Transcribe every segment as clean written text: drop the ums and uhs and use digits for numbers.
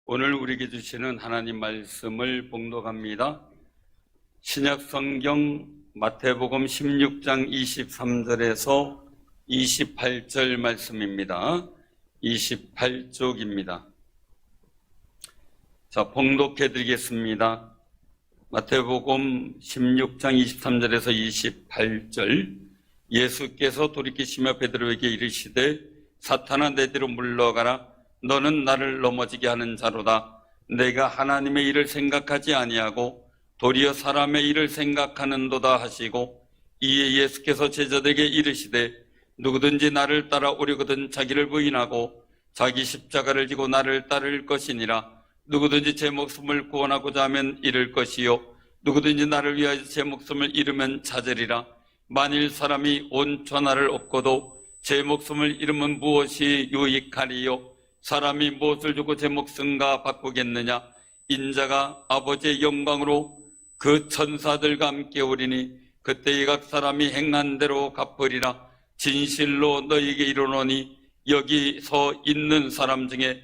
오늘 우리에게 주시는 하나님 말씀을 봉독합니다. 신약성경 마태복음 16장 23절에서 28절 말씀입니다. 28쪽입니다. 자, 봉독해 드리겠습니다. 마태복음 16장 23절에서 28절. 예수께서 돌이키시며 베드로에게 이르시되 사탄아 내 뒤로 물러가라. 너는 나를 넘어지게 하는 자로다. 내가 하나님의 일을 생각하지 아니하고 도리어 사람의 일을 생각하는도다 하시고, 이에 예수께서 제자들에게 이르시되 누구든지 나를 따라오려거든 자기를 부인하고 자기 십자가를 지고 나를 따를 것이니라. 누구든지 제 목숨을 구원하고자 하면 잃을 것이요 누구든지 나를 위하여 제 목숨을 잃으면 찾으리라. 만일 사람이 온 천하를 얻고도 제 목숨을 잃으면 무엇이 유익하리요? 사람이 무엇을 주고 제 목숨과 바꾸겠느냐? 인자가 아버지의 영광으로 그 천사들과 함께 오리니 그때 각 사람이 행한 대로 갚으리라. 진실로 너희에게 이르노니 여기 서 있는 사람 중에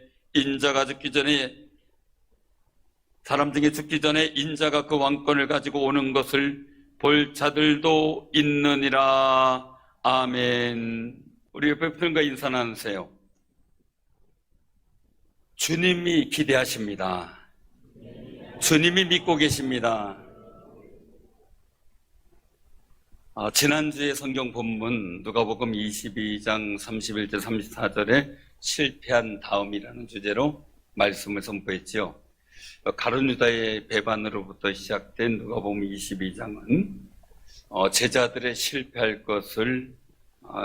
죽기 전에 인자가 그 왕권을 가지고 오는 것을 볼 자들도 있느니라. 아멘. 우리 옆에 분과 인사 나누세요. 주님이 기대하십니다. 주님이 믿고 계십니다. 지난주에 성경 본문 누가복음 22장 31절 34절에 실패한 다음이라는 주제로 말씀을 선포했지요. 가룟 유다의 배반으로부터 시작된 누가복음 22장은 제자들의 실패할 것을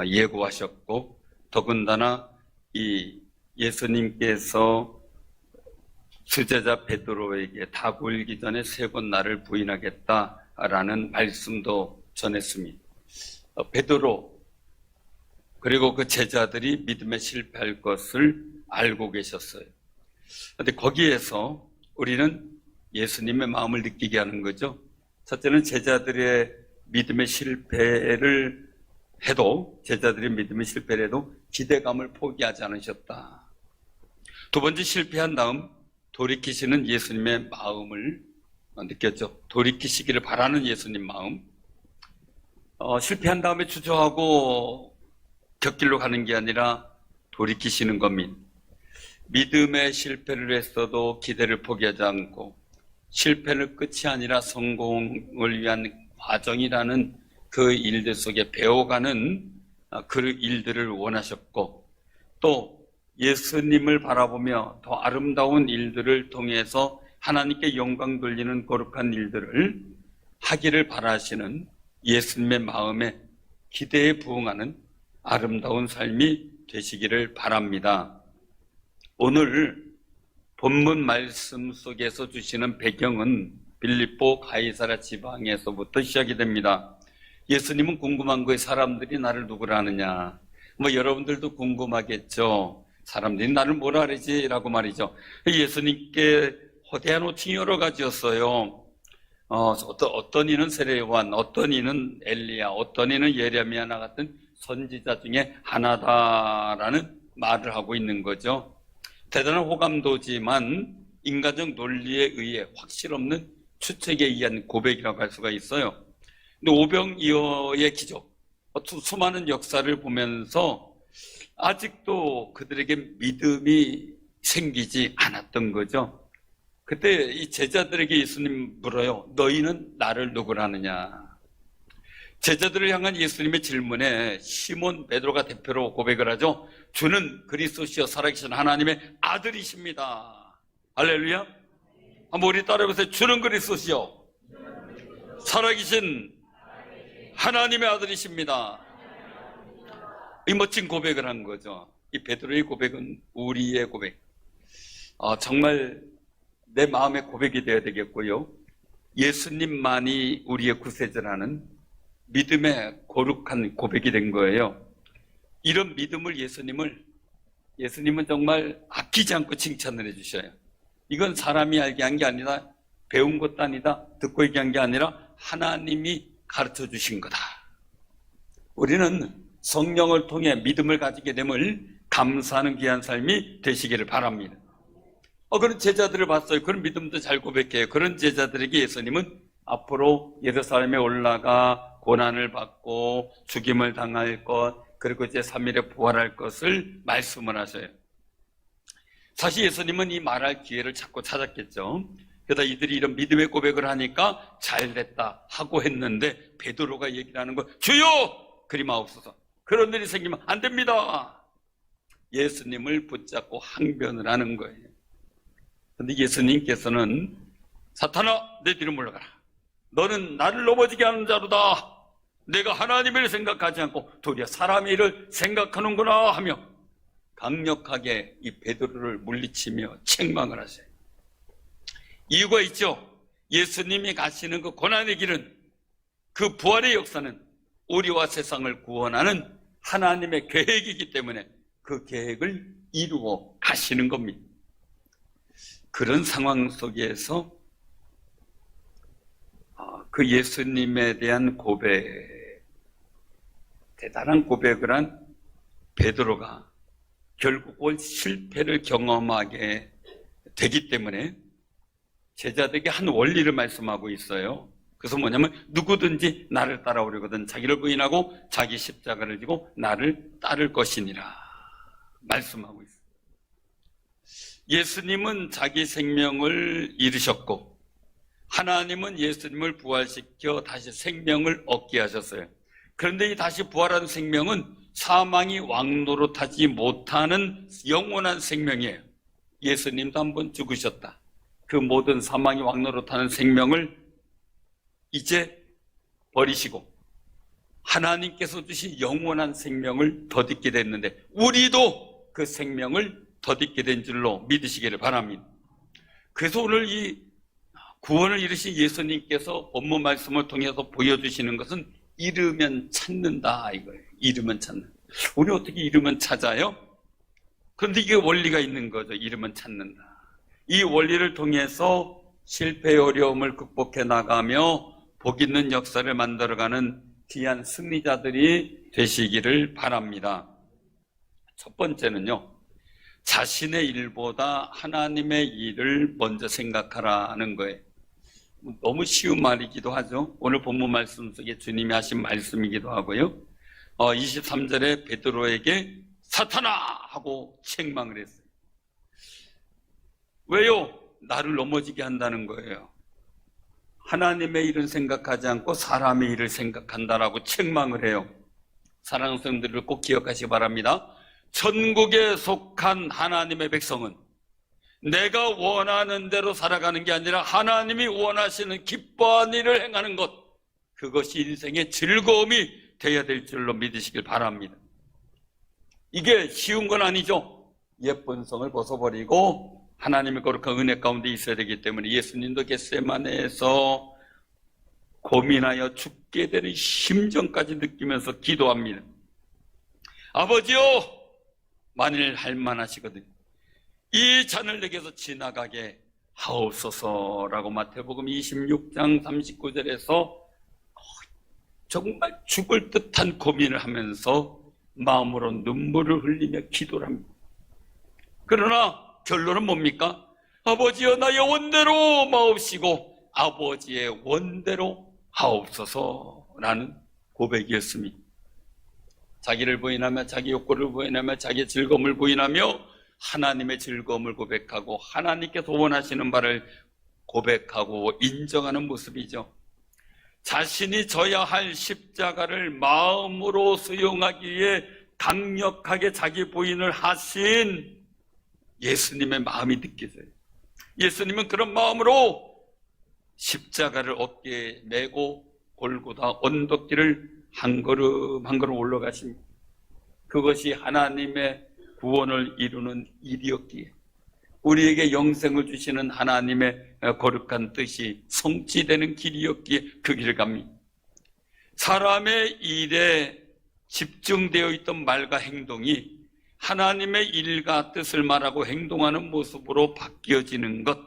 예고하셨고, 더군다나 이 예수님께서 수제자 베드로에게 다 굴기 전에 3번 나를 부인하겠다라는 말씀도 전했습니다. 베드로 그리고 그 제자들이 믿음에 실패할 것을 알고 계셨어요. 그런데 거기에서 우리는 예수님의 마음을 느끼게 하는 거죠. 첫째는 제자들의 믿음의 실패를 해도 기대감을 포기하지 않으셨다. 두 번째, 실패한 다음 돌이키시는 예수님의 마음을 느꼈죠. 돌이키시기를 바라는 예수님 마음. 실패한 다음에 주저하고 곁길로 가는 게 아니라 돌이키시는 겁니다. 믿음의 실패를 했어도 기대를 포기하지 않고, 실패는 끝이 아니라 성공을 위한 과정이라는 그 일들 속에 배워가는 그 일들을 원하셨고, 또 예수님을 바라보며 더 아름다운 일들을 통해서 하나님께 영광 돌리는 거룩한 일들을 하기를 바라시는 예수님의 마음에 기대에 부응하는 아름다운 삶이 되시기를 바랍니다. 오늘 본문 말씀 속에서 주시는 배경은 빌립보 가이사랴 지방에서부터 시작이 됩니다. 예수님은 궁금한 거예요. 사람들이 나를 누구라 하느냐. 여러분들도 궁금하겠죠. 사람들이 나를 뭐라 그러지? 라고 말이죠. 예수님께 호대한 호칭이 여러 가지였어요. 어떤 이는 세례요한, 어떤 이는 엘리야, 어떤 이는 예레미야나 같은 선지자 중에 하나다라는 말을 하고 있는 거죠. 대단한 호감도지만 인간적 논리에 의해 확실 없는 추측에 의한 고백이라고 할 수가 있어요. 근데 오병이어의 기적, 수많은 역사를 보면서 아직도 그들에게 믿음이 생기지 않았던 거죠. 그때 이 제자들에게 예수님 물어요. 너희는 나를 누구라 하느냐? 제자들을 향한 예수님의 질문에 시몬 베드로가 대표로 고백을 하죠. 주는 그리스도시여 살아계신 하나님의 아들이십니다. 할렐루야. 한번 우리 따라해보세요. 주는 그리스도시여 살아계신 하나님의 아들이십니다. 이 멋진 고백을 한 거죠. 이 베드로의 고백은 우리의 고백. 정말 내 마음의 고백이 되어야 되겠고요. 예수님만이 우리의 구세주라는 믿음의 거룩한 고백이 된 거예요. 이런 믿음을 예수님은 정말 아끼지 않고 칭찬을 해주셔요. 이건 사람이 알게 한 게 아니라, 배운 것도 아니다, 듣고 얘기한 게 아니라 하나님이 가르쳐 주신 거다. 우리는 성령을 통해 믿음을 가지게 됨을 감사하는 귀한 삶이 되시기를 바랍니다. 그런 제자들을 봤어요. 그런 믿음도 잘 고백해요. 그런 제자들에게 예수님은 앞으로 예루살렘에 올라가 고난을 받고 죽임을 당할 것, 그리고 이제 3일에 부활할 것을 말씀을 하셔요. 사실 예수님은 이 말할 기회를 자꾸 찾았겠죠. 그러다 이들이 이런 믿음의 고백을 하니까 잘됐다 하고 했는데 베드로가 얘기를 하는 거예요. 주여! 그리 마옵소서. 그런 일이 생기면 안 됩니다. 예수님을 붙잡고 항변을 하는 거예요. 그런데 예수님께서는 사탄아, 내 뒤로 물러가라. 너는 나를 넘어지게 하는 자로다. 내가 하나님의 일을 생각하지 않고 도리어 사람의 일을 생각하는구나 하며 강력하게 이 베드로를 물리치며 책망을 하세요. 이유가 있죠. 예수님이 가시는 그 고난의 길은, 그 부활의 역사는 우리와 세상을 구원하는 하나님의 계획이기 때문에 그 계획을 이루어 가시는 겁니다. 그런 상황 속에서 그 예수님에 대한 고백, 대단한 고백을 한 베드로가 결국 실패를 경험하게 되기 때문에 제자들에게 한 원리를 말씀하고 있어요. 그래서 뭐냐면 누구든지 나를 따라오려거든 자기를 부인하고 자기 십자가를 지고 나를 따를 것이니라 말씀하고 있어요. 예수님은 자기 생명을 잃으셨고 하나님은 예수님을 부활시켜 다시 생명을 얻게 하셨어요. 그런데 이 다시 부활한 생명은 사망이 왕노릇하지 못하는 영원한 생명이에요. 예수님도 한번 죽으셨다. 그 모든 사망이 왕노릇하는 생명을 이제 버리시고 하나님께서 주신 영원한 생명을 덧입게 됐는데 우리도 그 생명을 덧입게 된 줄로 믿으시기를 바랍니다. 그래서 오늘 이 구원을 이루신 예수님께서 본문 말씀을 통해서 보여주시는 것은 잃으면 찾는다 이거예요. 잃으면 찾는. 우리 어떻게 잃으면 찾아요? 그런데 이게 원리가 있는 거죠. 잃으면 찾는다. 이 원리를 통해서 실패의 어려움을 극복해 나가며 복 있는 역사를 만들어가는 귀한 승리자들이 되시기를 바랍니다. 첫 번째는요, 자신의 일보다 하나님의 일을 먼저 생각하라는 거예요. 너무 쉬운 말이기도 하죠. 오늘 본문 말씀 속에 주님이 하신 말씀이기도 하고요. 23절에 베드로에게 사탄아! 하고 책망을 했어요. 왜요? 나를 넘어지게 한다는 거예요. 하나님의 일은 생각하지 않고 사람의 일을 생각한다라고 책망을 해요. 사랑하는 성도들을 꼭 기억하시기 바랍니다. 천국에 속한 하나님의 백성은 내가 원하는 대로 살아가는 게 아니라 하나님이 원하시는 기뻐하는 일을 행하는 것, 그것이 인생의 즐거움이 되어야 될 줄로 믿으시길 바랍니다. 이게 쉬운 건 아니죠. 예쁜 성을 벗어버리고 하나님의 거룩한 은혜 가운데 있어야 되기 때문에 예수님도 겟세마네에서 고민하여 죽게 되는 심정까지 느끼면서 기도합니다. 아버지요, 만일 할만하시거든요. 이 잔을 내게서 지나가게 하옵소서라고 마태복음 26장 39절에서 정말 죽을 듯한 고민을 하면서 마음으로 눈물을 흘리며 기도를 합니다. 그러나 결론은 뭡니까? 아버지여 나의 원대로 마옵시고 아버지의 원대로 하옵소서라는 고백이었습니다. 자기를 부인하며 자기 욕구를 부인하며 자기 즐거움을 부인하며 하나님의 즐거움을 고백하고 하나님께서 원하시는 바를 고백하고 인정하는 모습이죠. 자신이 져야 할 십자가를 마음으로 수용하기 위해 강력하게 자기 부인을 하신 예수님의 마음이 느껴져요. 예수님은 그런 마음으로 십자가를 어깨에 메고 골고다 언덕길을 한 걸음 한 걸음 올라가십니다. 그것이 하나님의 구원을 이루는 일이었기에 우리에게 영생을 주시는 하나님의 거룩한 뜻이 성취되는 길이었기에 그 길을 갑니다. 사람의 일에 집중되어 있던 말과 행동이 하나님의 일과 뜻을 말하고 행동하는 모습으로 바뀌어지는 것,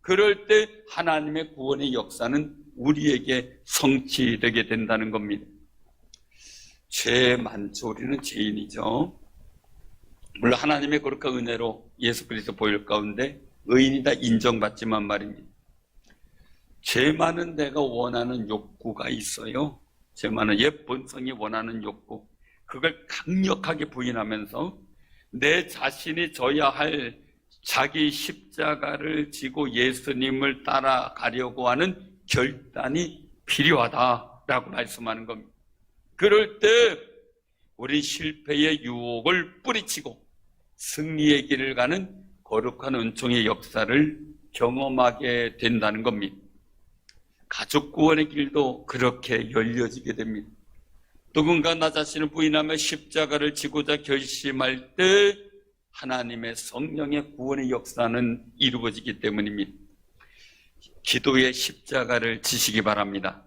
그럴 때 하나님의 구원의 역사는 우리에게 성취되게 된다는 겁니다. 죄 많죠. 우리는 죄인이죠. 물론 하나님의 거룩한 은혜로 예수 그리스도 보혈 가운데 의인이다 인정받지만 말입니다. 죄 많은 내가 원하는 욕구가 있어요. 죄 많은 옛 본성이 원하는 욕구. 그걸 강력하게 부인하면서 내 자신이 져야 할 자기 십자가를 지고 예수님을 따라가려고 하는 결단이 필요하다라고 말씀하는 겁니다. 그럴 때 우리 실패의 유혹을 뿌리치고 승리의 길을 가는 거룩한 은총의 역사를 경험하게 된다는 겁니다. 가족 구원의 길도 그렇게 열려지게 됩니다. 누군가 나 자신을 부인하며 십자가를 지고자 결심할 때 하나님의 성령의 구원의 역사는 이루어지기 때문입니다. 기도의 십자가를 지시기 바랍니다.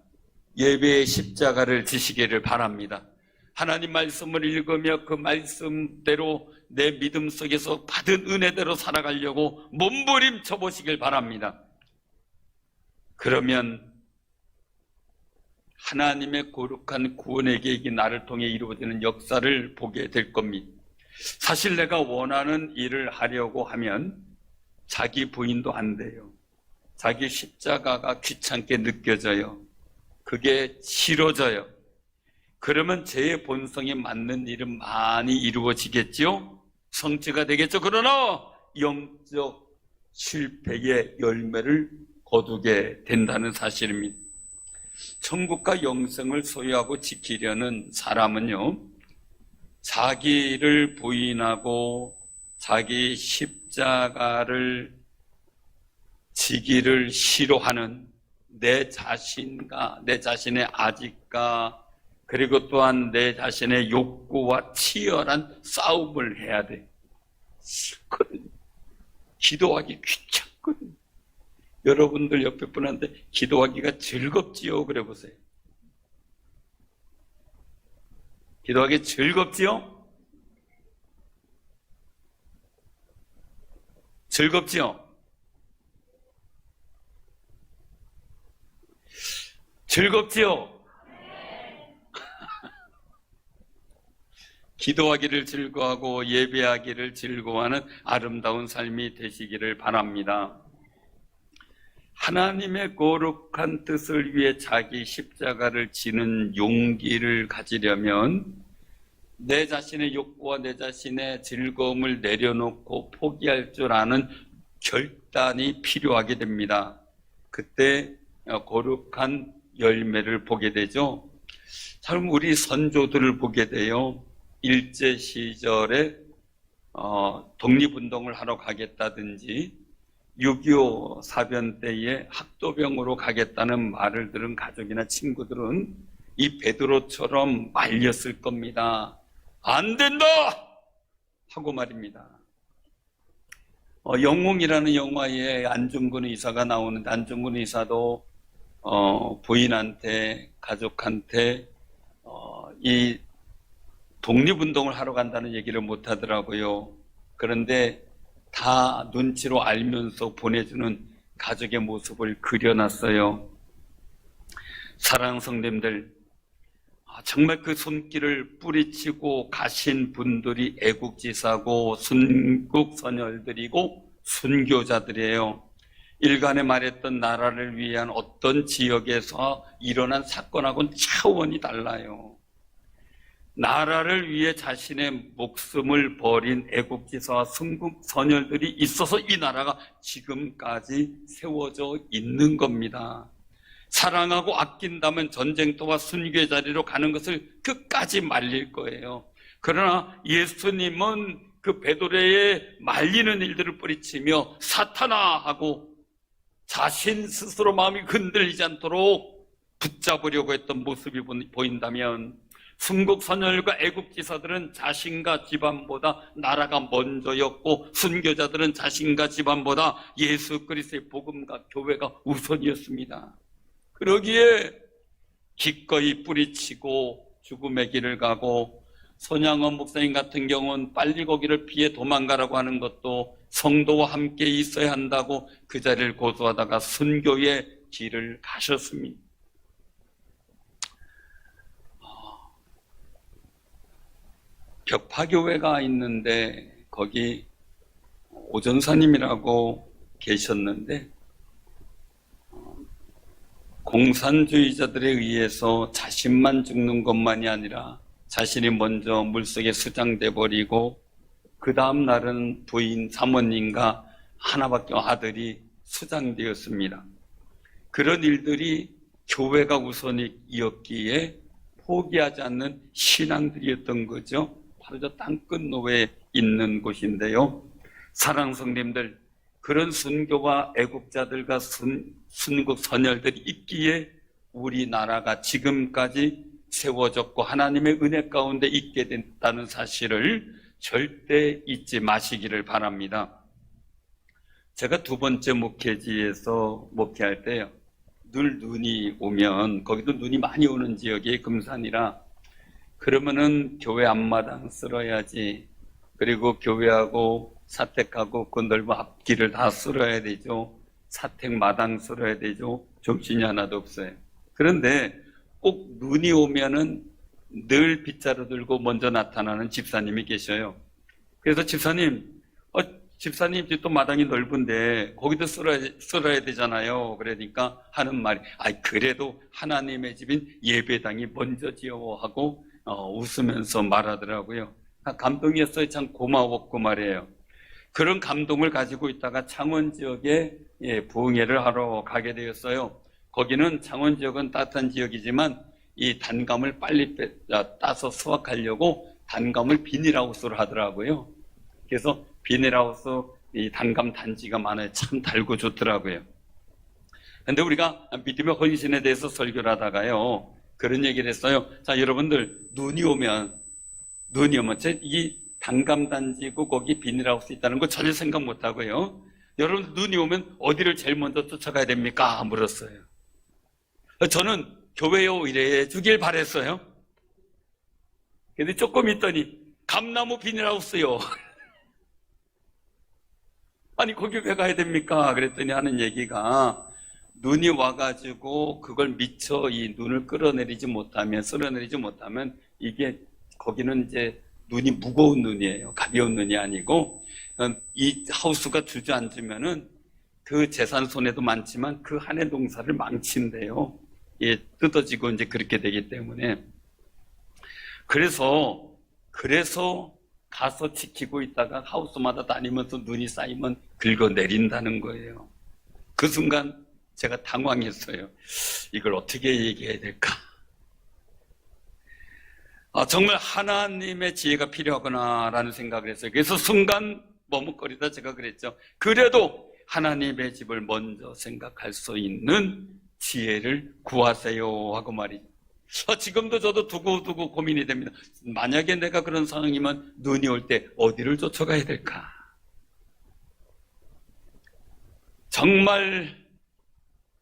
예배의 십자가를 지시기를 바랍니다. 하나님 말씀을 읽으며 그 말씀대로 내 믿음 속에서 받은 은혜대로 살아가려고 몸부림쳐 보시길 바랍니다. 그러면 하나님의 거룩한 구원의 계획이 나를 통해 이루어지는 역사를 보게 될 겁니다. 사실 내가 원하는 일을 하려고 하면 자기 부인도 안 돼요. 자기 십자가가 귀찮게 느껴져요. 그게 싫어져요. 그러면 제 본성에 맞는 일은 많이 이루어지겠죠? 성취가 되겠죠? 그러나 영적 실패의 열매를 거두게 된다는 사실입니다. 천국과 영생을 소유하고 지키려는 사람은요, 자기를 부인하고 자기 십자가를 지기를 싫어하는 내 자신과 내 자신의 아직과 그리고 또한 내 자신의 욕구와 치열한 싸움을 해야 돼. 싫거든. 기도하기 귀찮거든. 여러분들 옆에 분한테 기도하기가 즐겁지요? 그래 보세요. 기도하기 즐겁지요? 즐겁지요? 즐겁지요? 기도하기를 즐거워하고 예배하기를 즐거워하는 아름다운 삶이 되시기를 바랍니다. 하나님의 거룩한 뜻을 위해 자기 십자가를 지는 용기를 가지려면 내 자신의 욕구와 내 자신의 즐거움을 내려놓고 포기할 줄 아는 결단이 필요하게 됩니다. 그때 거룩한 열매를 보게 되죠. 참 우리 선조들을 보게 돼요. 일제 시절에 독립운동을 하러 가겠다든지 6.25 사변 때에 학도병으로 가겠다는 말을 들은 가족이나 친구들은 이 베드로처럼 말렸을 겁니다. 안 된다! 하고 말입니다. 영웅이라는 영화에 안중근 의사가 나오는데 안중근 의사도 부인한테 가족한테 이 독립운동을 하러 간다는 얘기를 못 하더라고요. 그런데 다 눈치로 알면서 보내주는 가족의 모습을 그려놨어요. 사랑하는 성도님들, 정말 그 손길을 뿌리치고 가신 분들이 애국지사고 순국선열들이고 순교자들이에요. 일간에 말했던 나라를 위한 어떤 지역에서 일어난 사건하고는 차원이 달라요. 나라를 위해 자신의 목숨을 버린 애국지사와 순국선열들이 있어서 이 나라가 지금까지 세워져 있는 겁니다. 사랑하고 아낀다면 전쟁터와 순교의 자리로 가는 것을 끝까지 말릴 거예요. 그러나 예수님은 그 베드로의 말리는 일들을 뿌리치며 사탄아 하고 자신 스스로 마음이 흔들리지 않도록 붙잡으려고 했던 모습이 보인다면 순국선열과 애국지사들은 자신과 집안보다 나라가 먼저였고 순교자들은 자신과 집안보다 예수 그리스도의 복음과 교회가 우선이었습니다. 그러기에 기꺼이 뿌리치고 죽음의 길을 가고 손양원 목사님 같은 경우는 빨리 거기를 피해 도망가라고 하는 것도 성도와 함께 있어야 한다고 그 자리를 고수하다가 순교의 길을 가셨습니다. 벽파교회가 있는데 거기 오전사님이라고 계셨는데 공산주의자들에 의해서 자신만 죽는 것만이 아니라 자신이 먼저 물속에 수장돼 버리고 그 다음 날은 부인 사모님과 하나밖에 아들이 수장되었습니다. 그런 일들이 교회가 우선이었기에 포기하지 않는 신앙들이었던 거죠. 바로 저 땅끝 노회에 있는 곳인데요. 사랑하는 성도님들, 그런 순교와 애국자들과 순국 선열들이 있기에 우리나라가 지금까지 세워졌고 하나님의 은혜 가운데 있게 됐다는 사실을 절대 잊지 마시기를 바랍니다. 제가 두 번째 목회지에서 목회할 때요, 늘 눈이 오면, 거기도 눈이 많이 오는 지역이 금산이라, 그러면은 교회 앞마당 쓸어야지, 그리고 교회하고 사택하고 그 넓은 앞길을 다 쓸어야 되죠. 사택 마당 쓸어야 되죠. 정신이 하나도 없어요. 그런데 꼭 눈이 오면은 늘 빗자루 들고 먼저 나타나는 집사님이 계셔요. 그래서 집사님 집도 마당이 넓은데 거기도 쓸어야 되잖아요. 그러니까 하는 말이, 그래도 하나님의 집인 예배당이 먼저 지어 하고 웃으면서 말하더라고요. 감동이었어요. 참 고마웠고 말이에요. 그런 감동을 가지고 있다가 창원 지역에 부흥회를 하러 가게 되었어요. 거기는 창원 지역은 따뜻한 지역이지만 이 단감을 빨리 따서 수확하려고 단감을 비닐하우스로 하더라고요. 그래서 비닐하우스 이 단감 단지가 많아요. 참 달고 좋더라고요. 근데 우리가 믿음의 헌신에 대해서 설교를 하다가요, 그런 얘기를 했어요. 자, 여러분들, 눈이 오면 이 단감 단지고 거기 비닐하우스 있다는 거 전혀 생각 못 하고요. 여러분, 눈이 오면 어디를 제일 먼저 쫓아가야 됩니까? 물었어요. 저는 교회요 이래 주길 바랬어요. 근데 조금 있더니 감나무 비닐하우스요. 아니, 거기 왜 가야 됩니까? 그랬더니 하는 얘기가, 눈이 와가지고 그걸 미처 이 눈을 쓸어내리지 못하면 이게 거기는 이제 눈이 무거운 눈이에요. 가벼운 눈이 아니고, 이 하우스가 주저앉으면은 그 재산 손해도 많지만 그 한 해 농사를 망친대요. 예, 뜯어지고 이제 그렇게 되기 때문에. 그래서 가서 지키고 있다가 하우스마다 다니면서 눈이 쌓이면 긁어내린다는 거예요. 그 순간 제가 당황했어요. 이걸 어떻게 얘기해야 될까? 정말 하나님의 지혜가 필요하구나라는 생각을 했어요. 그래서 순간 머뭇거리다 제가 그랬죠. 그래도 하나님의 집을 먼저 생각할 수 있는 지혜를 구하세요 하고 말이죠. 지금도 저도 두고두고 고민이 됩니다. 만약에 내가 그런 상황이면 눈이 올 때 어디를 쫓아가야 될까? 정말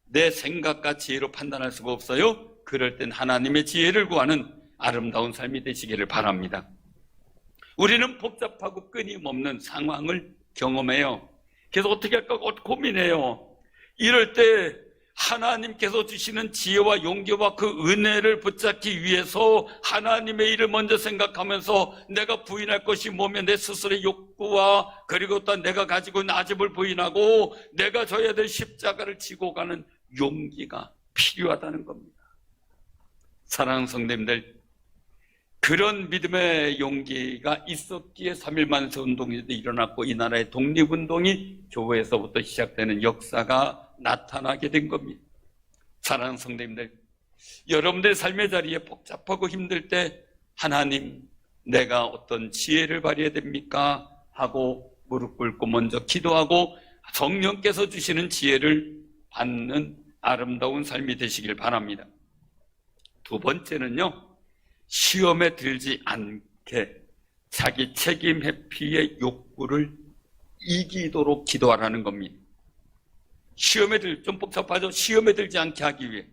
내 생각과 지혜로 판단할 수가 없어요. 그럴 땐 하나님의 지혜를 구하는 아름다운 삶이 되시기를 바랍니다. 우리는 복잡하고 끊임없는 상황을 경험해요. 그래서 어떻게 할까 고민해요. 이럴 때 하나님께서 주시는 지혜와 용기와 그 은혜를 붙잡기 위해서 하나님의 일을 먼저 생각하면서 내가 부인할 것이 뭐며 내 스스로의 욕구와 그리고 또 내가 가지고 있는 아집을 부인하고 내가 져야 될 십자가를 지고 가는 용기가 필요하다는 겁니다. 사랑하는 성도님들, 그런 믿음의 용기가 있었기에 3.1 만세 운동이 일어났고 이 나라의 독립운동이 교회에서부터 시작되는 역사가 나타나게 된 겁니다. 사랑하는 성도님들, 여러분들의 삶의 자리에 복잡하고 힘들 때 하나님, 내가 어떤 지혜를 발휘해야 됩니까? 하고 무릎 꿇고 먼저 기도하고 성령께서 주시는 지혜를 받는 아름다운 삶이 되시길 바랍니다. 두 번째는요, 시험에 들지 않게 자기 책임 회피의 욕구를 이기도록 기도하라는 겁니다. 좀 복잡하죠? 시험에 들지 않게 하기 위해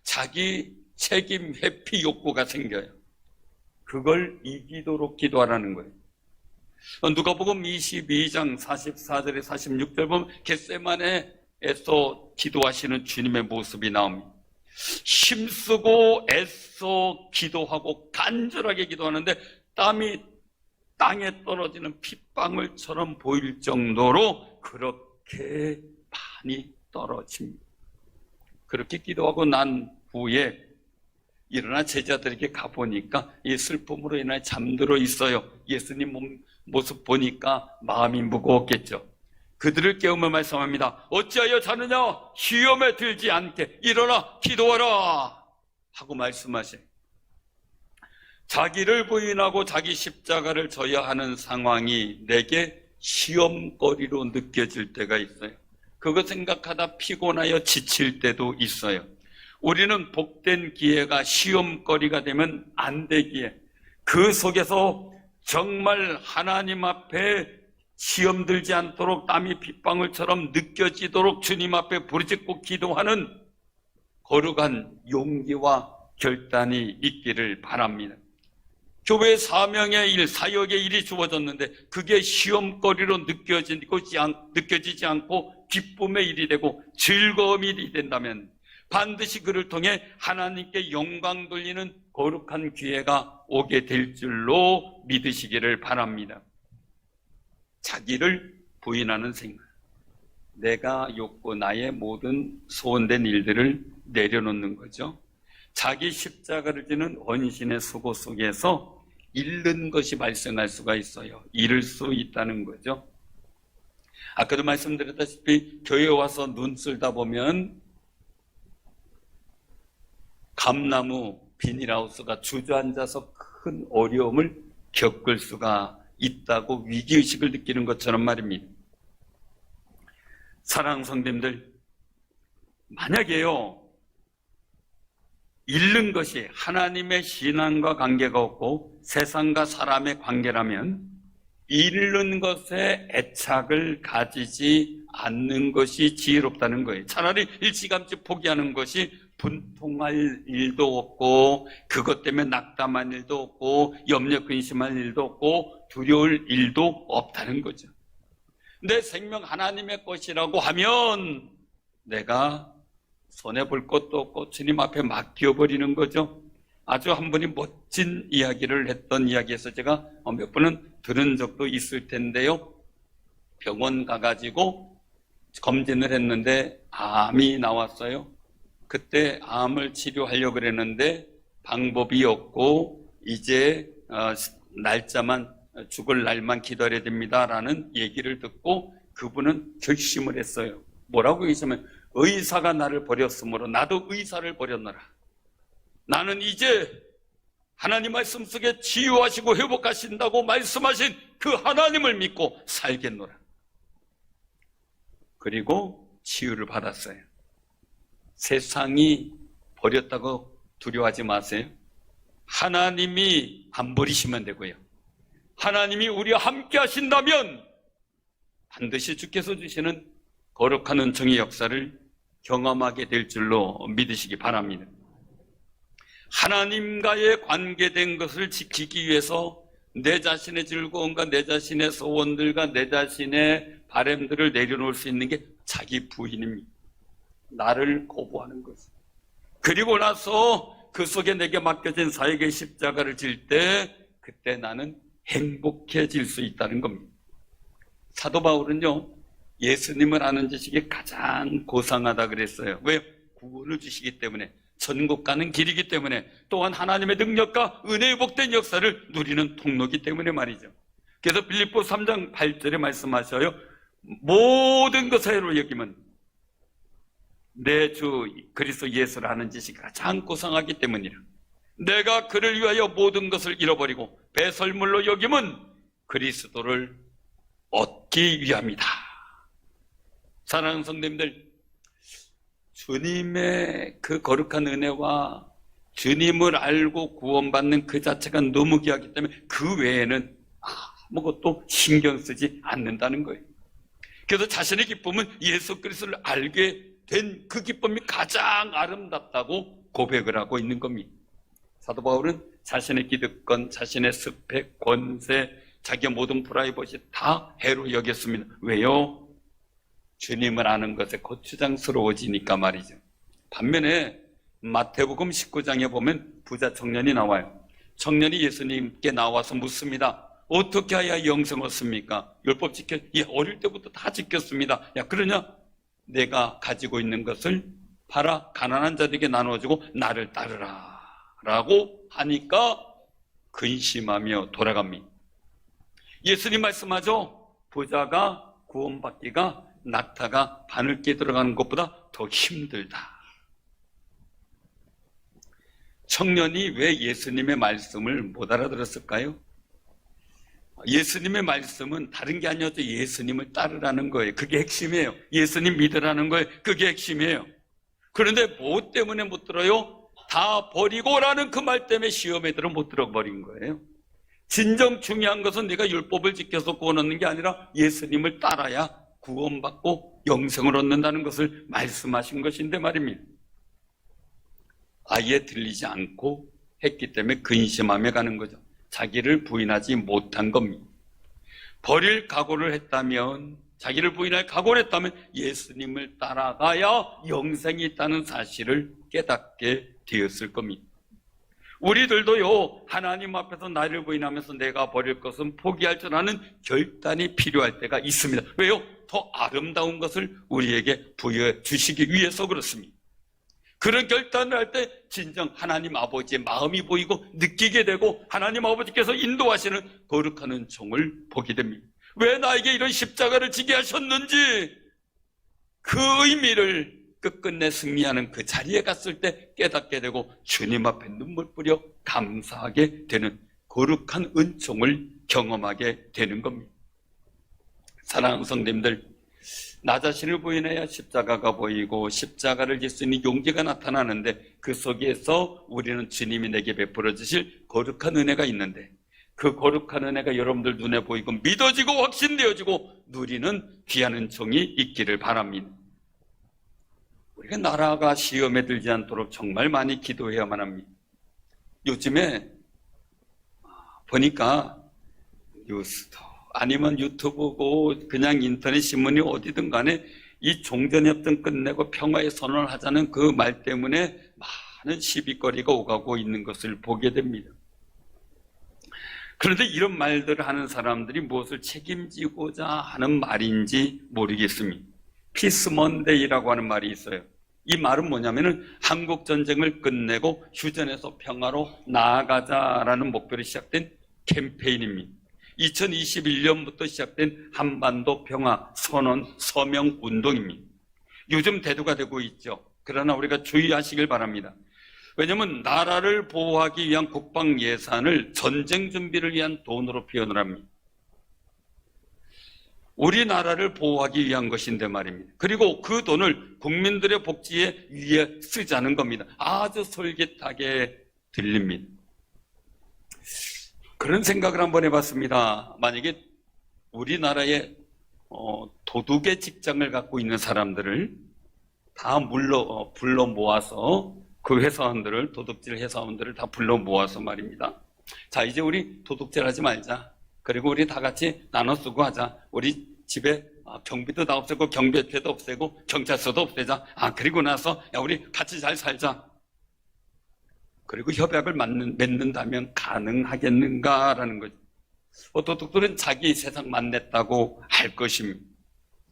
자기 책임 회피 욕구가 생겨요. 그걸 이기도록 기도하라는 거예요. 누가복음 22장 44절에 46절 보면 겟세마네에서 기도하시는 주님의 모습이 나옵니다. 힘쓰고 애써 기도하고 간절하게 기도하는데 땀이 땅에 떨어지는 핏방울처럼 보일 정도로 그렇게 그렇게 많이 떨어집니다. 그렇게 기도하고 난 후에 일어나 제자들에게 가보니까 이 슬픔으로 인해 잠들어 있어요. 예수님 모습 보니까 마음이 무거웠겠죠. 그들을 깨우며 말씀합니다. 어찌하여 자느냐? 시험에 들지 않게 일어나 기도하라 하고 말씀하세요. 자기를 부인하고 자기 십자가를 져야 하는 상황이 내게 시험거리로 느껴질 때가 있어요. 그거 생각하다 피곤하여 지칠 때도 있어요. 우리는 복된 기회가 시험거리가 되면 안 되기에 그 속에서 정말 하나님 앞에 시험 들지 않도록 땀이 빗방울처럼 느껴지도록 주님 앞에 부르짖고 기도하는 거룩한 용기와 결단이 있기를 바랍니다. 교회 사명의 일, 사역의 일이 주어졌는데 그게 시험거리로 느껴지지 않고 기쁨의 일이 되고 즐거움의 일이 된다면 반드시 그를 통해 하나님께 영광 돌리는 거룩한 기회가 오게 될 줄로 믿으시기를 바랍니다. 자기를 부인하는 생각, 내가 욕구, 나의 모든 소원된 일들을 내려놓는 거죠. 자기 십자가를 지는 원신의 수고 속에서 잃는 것이 발생할 수가 있어요. 잃을 수 있다는 거죠. 아까도 말씀드렸다시피 교회에 와서 눈 쓸다 보면 감나무 비닐하우스가 주저앉아서 큰 어려움을 겪을 수가 있다고 위기의식을 느끼는 것처럼 말입니다. 사랑하는 성도님들, 만약에요 잃는 것이 하나님의 신앙과 관계가 없고 세상과 사람의 관계라면 잃는 것에 애착을 가지지 않는 것이 지혜롭다는 거예요. 차라리 일찌감치 포기하는 것이 분통할 일도 없고 그것 때문에 낙담할 일도 없고 염려 근심할 일도 없고 두려울 일도 없다는 거죠. 내 생명 하나님의 것이라고 하면 내가 손해볼 것도 없고 주님 앞에 맡겨버리는 거죠. 아주 한 분이 멋진 이야기를 했던 이야기에서 제가 몇 번은 들은 적도 있을 텐데요. 병원 가가지고 검진을 했는데 암이 나왔어요. 그때 암을 치료하려고 그랬는데 방법이 없고 이제 죽을 날만 기다려야 됩니다라는 얘기를 듣고 그분은 결심을 했어요. 뭐라고 얘기하면 의사가 나를 버렸으므로 나도 의사를 버렸노라. 나는 이제 하나님 말씀 속에 치유하시고 회복하신다고 말씀하신 그 하나님을 믿고 살겠노라. 그리고 치유를 받았어요. 세상이 버렸다고 두려워하지 마세요. 하나님이 안 버리시면 되고요. 하나님이 우리와 함께 하신다면 반드시 주께서 주시는 거룩한 은총의 역사를 경험하게 될 줄로 믿으시기 바랍니다. 하나님과의 관계된 것을 지키기 위해서 내 자신의 즐거움과 내 자신의 소원들과 내 자신의 바람들을 내려놓을 수 있는 게 자기 부인입니다. 나를 거부하는 것. 그리고 나서 그 속에 내게 맡겨진 사역의 십자가를 질 때 그때 나는 행복해질 수 있다는 겁니다. 사도 바울은요, 예수님을 아는 지식이 가장 고상하다 그랬어요. 왜? 구원을 주시기 때문에, 천국 가는 길이기 때문에, 또한 하나님의 능력과 은혜의 복된 역사를 누리는 통로이기 때문에 말이죠. 그래서 빌립보 3장 8절에 말씀하셔요. 모든 것을 여기면 내 주 그리스도 예수를 아는 지식이 가장 고상하기 때문이라. 내가 그를 위하여 모든 것을 잃어버리고 배설물로 여김은 그리스도를 얻기 위함이다. 사랑하는 성도님들, 주님의 그 거룩한 은혜와 주님을 알고 구원받는 그 자체가 너무 귀하기 때문에 그 외에는 아무것도 신경 쓰지 않는다는 거예요. 그래서 자신의 기쁨은 예수 그리스도를 알게 된 그 기쁨이 가장 아름답다고 고백을 하고 있는 겁니다. 사도 바울은 자신의 기득권, 자신의 스펙, 권세, 자기의 모든 프라이버시 다 해로 여겼습니다. 왜요? 주님을 아는 것에 고추장스러워지니까 말이죠. 반면에 마태복음 19장에 보면 부자 청년이 나와요. 청년이 예수님께 나와서 묻습니다. 어떻게 해야 영생을 얻습니까? 율법 지켜? 예, 어릴 때부터 다 지켰습니다. 야, 그러냐? 내가 가지고 있는 것을 팔아 가난한 자들에게 나눠주고 나를 따르라 라고 하니까 근심하며 돌아갑니다. 예수님 말씀하죠. 부자가 구원받기가 낙타가 바늘기에 들어가는 것보다 더 힘들다. 청년이 왜 예수님의 말씀을 못 알아들었을까요? 예수님의 말씀은 다른 게 아니었죠. 예수님을 따르라는 거예요. 그게 핵심이에요. 예수님 믿으라는 거예요. 그게 핵심이에요. 그런데 뭐 때문에 못 들어요? 다 버리고라는 그 말 때문에 시험에 들어 못 들어버린 거예요. 진정 중요한 것은 내가 율법을 지켜서 구원 얻는 게 아니라 예수님을 따라야 구원받고 영생을 얻는다는 것을 말씀하신 것인데 말입니다. 아예 들리지 않고 했기 때문에 근심하며 가는 거죠. 자기를 부인하지 못한 겁니다. 버릴 각오를 했다면, 자기를 부인할 각오를 했다면 예수님을 따라가야 영생이 있다는 사실을 깨닫게 되었을 겁니다. 우리들도요, 하나님 앞에서 나를 부인하면서 내가 버릴 것은 포기할 줄 아는 결단이 필요할 때가 있습니다. 왜요? 더 아름다운 것을 우리에게 부여해 주시기 위해서 그렇습니다. 그런 결단을 할 때 진정 하나님 아버지의 마음이 보이고 느끼게 되고 하나님 아버지께서 인도하시는 거룩한 은총을 보게 됩니다. 왜 나에게 이런 십자가를 지게 하셨는지 그 의미를 끝끝내 승리하는 그 자리에 갔을 때 깨닫게 되고 주님 앞에 눈물 뿌려 감사하게 되는 거룩한 은총을 경험하게 되는 겁니다. 사랑하는 성도님들, 나 자신을 부인해야 십자가가 보이고 십자가를 질 수 있는 용기가 나타나는데 그 속에서 우리는 주님이 내게 베풀어 주실 거룩한 은혜가 있는데 그 거룩한 은혜가 여러분들 눈에 보이고 믿어지고 확신되어지고 누리는 귀한 은총이 있기를 바랍니다. 우리가 나라가 시험에 들지 않도록 정말 많이 기도해야만 합니다. 요즘에 보니까 뉴스도 아니면 유튜브고 그냥 인터넷 신문이 어디든 간에 이 종전협정 끝내고 평화의 선언을 하자는 그 말 때문에 많은 시비거리가 오가고 있는 것을 보게 됩니다. 그런데 이런 말들을 하는 사람들이 무엇을 책임지고자 하는 말인지 모르겠습니다. 피스 먼데이라고 하는 말이 있어요. 이 말은 뭐냐면은 한국 전쟁을 끝내고 휴전에서 평화로 나아가자라는 목표로 시작된 캠페인입니다. 2021년부터 시작된 한반도 평화 선언 서명 운동입니다. 요즘 대두가 되고 있죠. 그러나 우리가 주의하시길 바랍니다. 왜냐하면 나라를 보호하기 위한 국방 예산을 전쟁 준비를 위한 돈으로 표현을 합니다. 우리나라를 보호하기 위한 것인데 말입니다. 그리고 그 돈을 국민들의 복지에 위해 쓰자는 겁니다. 아주 솔깃하게 들립니다. 그런 생각을 한번 해봤습니다. 만약에 우리나라에 도둑의 직장을 갖고 있는 사람들을 다 불러 모아서 그 회사원들을, 도둑질 회사원들을 다 불러 모아서 말입니다. 자, 이제 우리 도둑질 하지 말자. 그리고 우리 다 같이 나눠 쓰고 하자. 우리 집에 경비도 다 없애고 경비대도 없애고 경찰서도 없애자. 그리고 나서 야, 우리 같이 잘 살자. 그리고 협약을 맺는다면 가능하겠는가라는 거죠. 도둑들은 자기 세상 만냈다고 할 것입니다.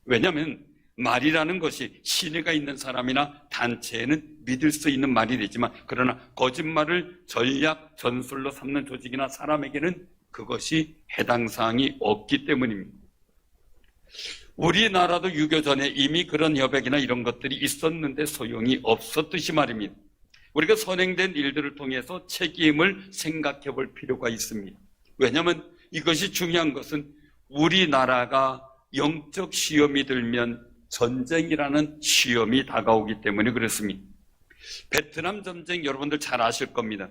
왜냐하면 말이라는 것이 신뢰가 있는 사람이나 단체에는 믿을 수 있는 말이 되지만 그러나 거짓말을 전략, 전술로 삼는 조직이나 사람에게는 그것이 해당 사항이 없기 때문입니다. 우리나라도 유교 전에 이미 그런 협약이나 이런 것들이 있었는데 소용이 없었듯이 말입니다. 우리가 선행된 일들을 통해서 책임을 생각해 볼 필요가 있습니다. 왜냐하면 이것이 중요한 것은 우리나라가 영적 시험이 들면 전쟁이라는 시험이 다가오기 때문에 그렇습니다. 베트남 전쟁 여러분들 잘 아실 겁니다.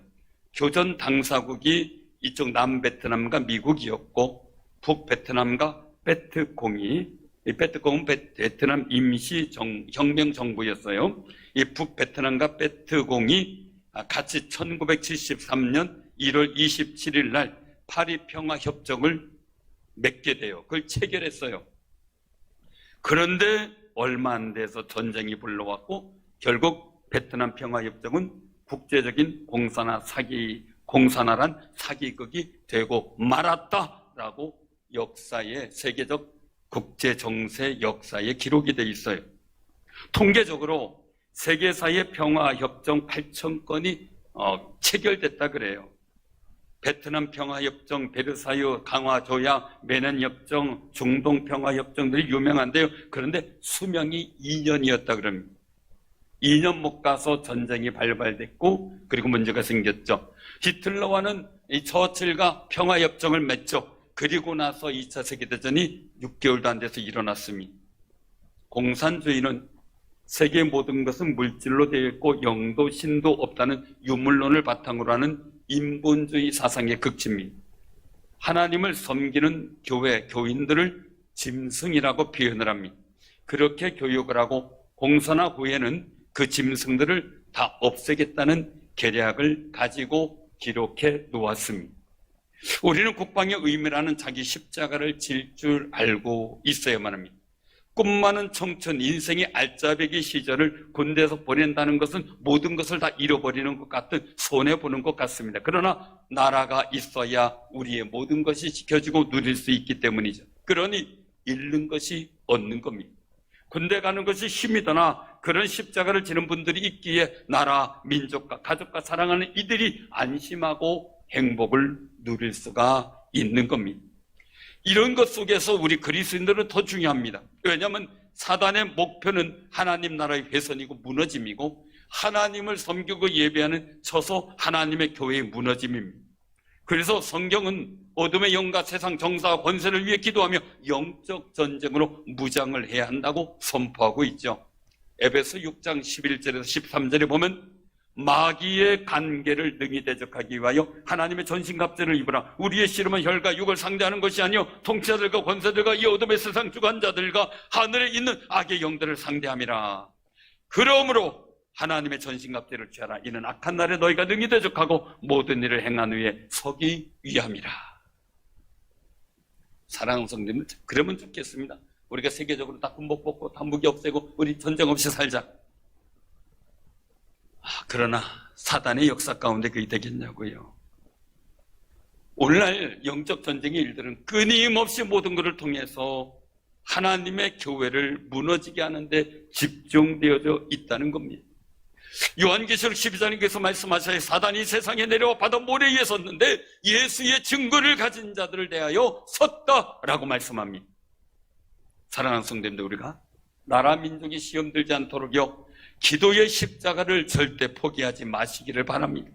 교전 당사국이 이쪽 남베트남과 미국이었고 북베트남과 베트콩이, 이 베트콩은 베트남 임시혁명 정부였어요. 이 북베트남과 베트콩이 같이 1973년 1월 27일 날 파리 평화협정을 맺게 돼요. 그걸 체결했어요. 그런데 얼마 안 돼서 전쟁이 불러왔고 결국 베트남 평화협정은 국제적인 공산화란 사기극이 되고 말았다. 평화라고 역사의 세계적 국제 정세 역사에 기록이 돼 있어요. 통계적으로 세계사의 평화협정 8,000건이 체결됐다 그래요. 베트남 평화협정, 베르사유 강화조약, 메넨협정, 중동 평화협정들이 유명한데요. 그런데 수명이 2년이었다 그럽니다. 2년 못 가서 전쟁이 발발됐고 그리고 문제가 생겼죠. 히틀러와는 이 처칠과 평화협정을 맺죠. 그리고 나서 2차 세계대전이 6개월도 안 돼서 일어났습니다. 공산주의는 세계 모든 것은 물질로 되어 있고 영도 신도 없다는 유물론을 바탕으로 하는 인본주의 사상의 극치입니다. 하나님을 섬기는 교회, 교인들을 짐승이라고 표현을 합니다. 그렇게 교육을 하고 공산화 후에는 그 짐승들을 다 없애겠다는 계략을 가지고 기록해 놓았습니다. 우리는 국방의 의미라는 자기 십자가를 질 줄 알고 있어야만 합니다. 꿈 많은 청춘, 인생의 알짜배기 시절을 군대에서 보낸다는 것은 모든 것을 다 잃어버리는 것 같은 손해보는 것 같습니다. 그러나 나라가 있어야 우리의 모든 것이 지켜지고 누릴 수 있기 때문이죠. 그러니 잃는 것이 얻는 겁니다. 군대 가는 것이 힘이더나 그런 십자가를 지는 분들이 있기에 나라, 민족과 가족과 사랑하는 이들이 안심하고 행복을 누릴 수가 있는 겁니다. 이런 것 속에서 우리 그리스도인들은 더 중요합니다. 왜냐하면 사단의 목표는 하나님 나라의 훼손이고 무너짐이고 하나님을 섬기고 예배하는 처소 하나님의 교회의 무너짐입니다. 그래서 성경은 어둠의 영과 세상 정사와 권세를 위해 기도하며 영적 전쟁으로 무장을 해야 한다고 선포하고 있죠. 에베소 6장 11절에서 13절에 보면 마귀의 관계를 능히 대적하기 위하여 하나님의 전신갑주를 입으라. 우리의 씨름은 혈과 육을 상대하는 것이 아니요 통치자들과 권세들과 이 어둠의 세상 주관자들과 하늘에 있는 악의 영들을 상대함이라. 그러므로 하나님의 전신갑주를 취하라. 이는 악한 날에 너희가 능히 대적하고 모든 일을 행한 후에 서기 위함이라. 사랑하는 성도님, 그러면 좋겠습니다. 우리가 세계적으로 다 군복 벗고 다 무기 없애고 우리 전쟁 없이 살자. 그러나 사단의 역사 가운데 그게 되겠냐고요. 오늘날 영적 전쟁의 일들은 끊임없이 모든 것을 통해서 하나님의 교회를 무너지게 하는데 집중되어져 있다는 겁니다. 요한계시록 12장에서 말씀하셔야 사단이 세상에 내려와 바다 모래 위에 섰는데 예수의 증거를 가진 자들을 대하여 섰다라고 말씀합니다. 사랑하는 성도님들, 우리가 나라 민족이 시험 들지 않도록요 기도의 십자가를 절대 포기하지 마시기를 바랍니다.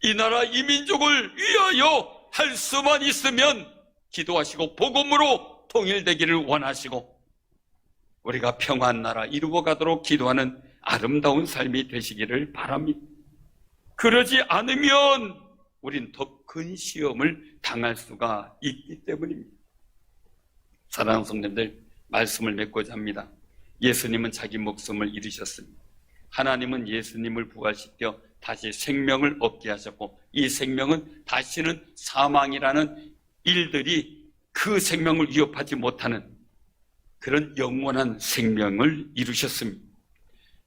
이 나라 이 민족을 위하여 할 수만 있으면 기도하시고 복음으로 통일되기를 원하시고 우리가 평화한 나라 이루어가도록 기도하는 아름다운 삶이 되시기를 바랍니다. 그러지 않으면 우린 더 큰 시험을 당할 수가 있기 때문입니다. 사랑하는 성도님들, 말씀을 맺고자 합니다. 예수님은 자기 목숨을 잃으셨습니다. 하나님은 예수님을 부활시켜 다시 생명을 얻게 하셨고 이 생명은 다시는 사망이라는 일들이 그 생명을 위협하지 못하는 그런 영원한 생명을 이루셨습니다.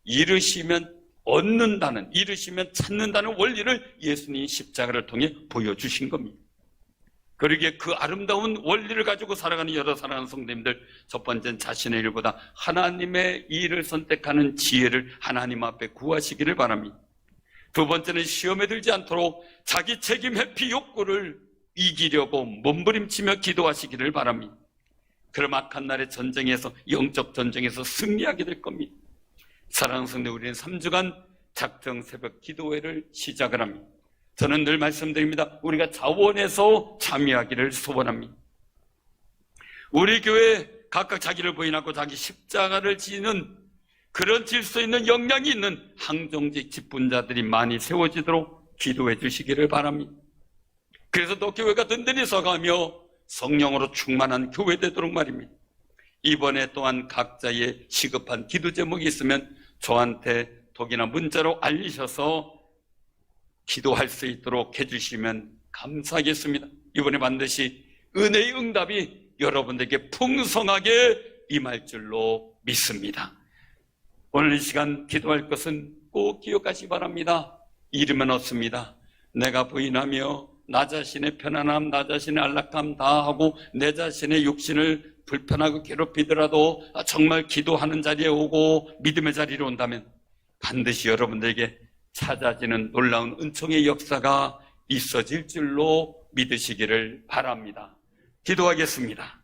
잃으시면 얻는다는, 잃으시면 찾는다는 원리를 예수님이 십자가를 통해 보여주신 겁니다. 그러기에 그 아름다운 원리를 가지고 살아가는 여러 사랑하는 성도님들, 첫 번째는 자신의 일보다 하나님의 일을 선택하는 지혜를 하나님 앞에 구하시기를 바랍니다. 두 번째는 시험에 들지 않도록 자기 책임 회피 욕구를 이기려고 몸부림치며 기도하시기를 바랍니다. 그럼 악한 날의 전쟁에서, 영적 전쟁에서 승리하게 될 겁니다. 사랑하는 성도, 우리는 3주간 작정 새벽 기도회를 시작을 합니다. 저는 늘 말씀드립니다. 우리가 자원해서 참여하기를 소원합니다. 우리 교회 각각 자기를 부인하고 자기 십자가를 지는 그런 질서 있는 역량이 있는 항종직 직분자들이 많이 세워지도록 기도해 주시기를 바랍니다. 그래서 또 교회가 든든히 서가며 성령으로 충만한 교회 되도록 말입니다. 이번에 또한 각자의 시급한 기도 제목이 있으면 저한테 톡이나 문자로 알리셔서 기도할 수 있도록 해주시면 감사하겠습니다. 이번에 반드시 은혜의 응답이 여러분들에게 풍성하게 임할 줄로 믿습니다. 오늘 이 시간 기도할 것은 꼭 기억하시기 바랍니다. 잃으면 얻습니다. 내가 부인하며 나 자신의 편안함, 나 자신의 안락함 다 하고 내 자신의 육신을 불편하고 괴롭히더라도 정말 기도하는 자리에 오고 믿음의 자리에 온다면 반드시 여러분들에게 찾아지는 놀라운 은총의 역사가 있어질 줄로 믿으시기를 바랍니다. 기도하겠습니다.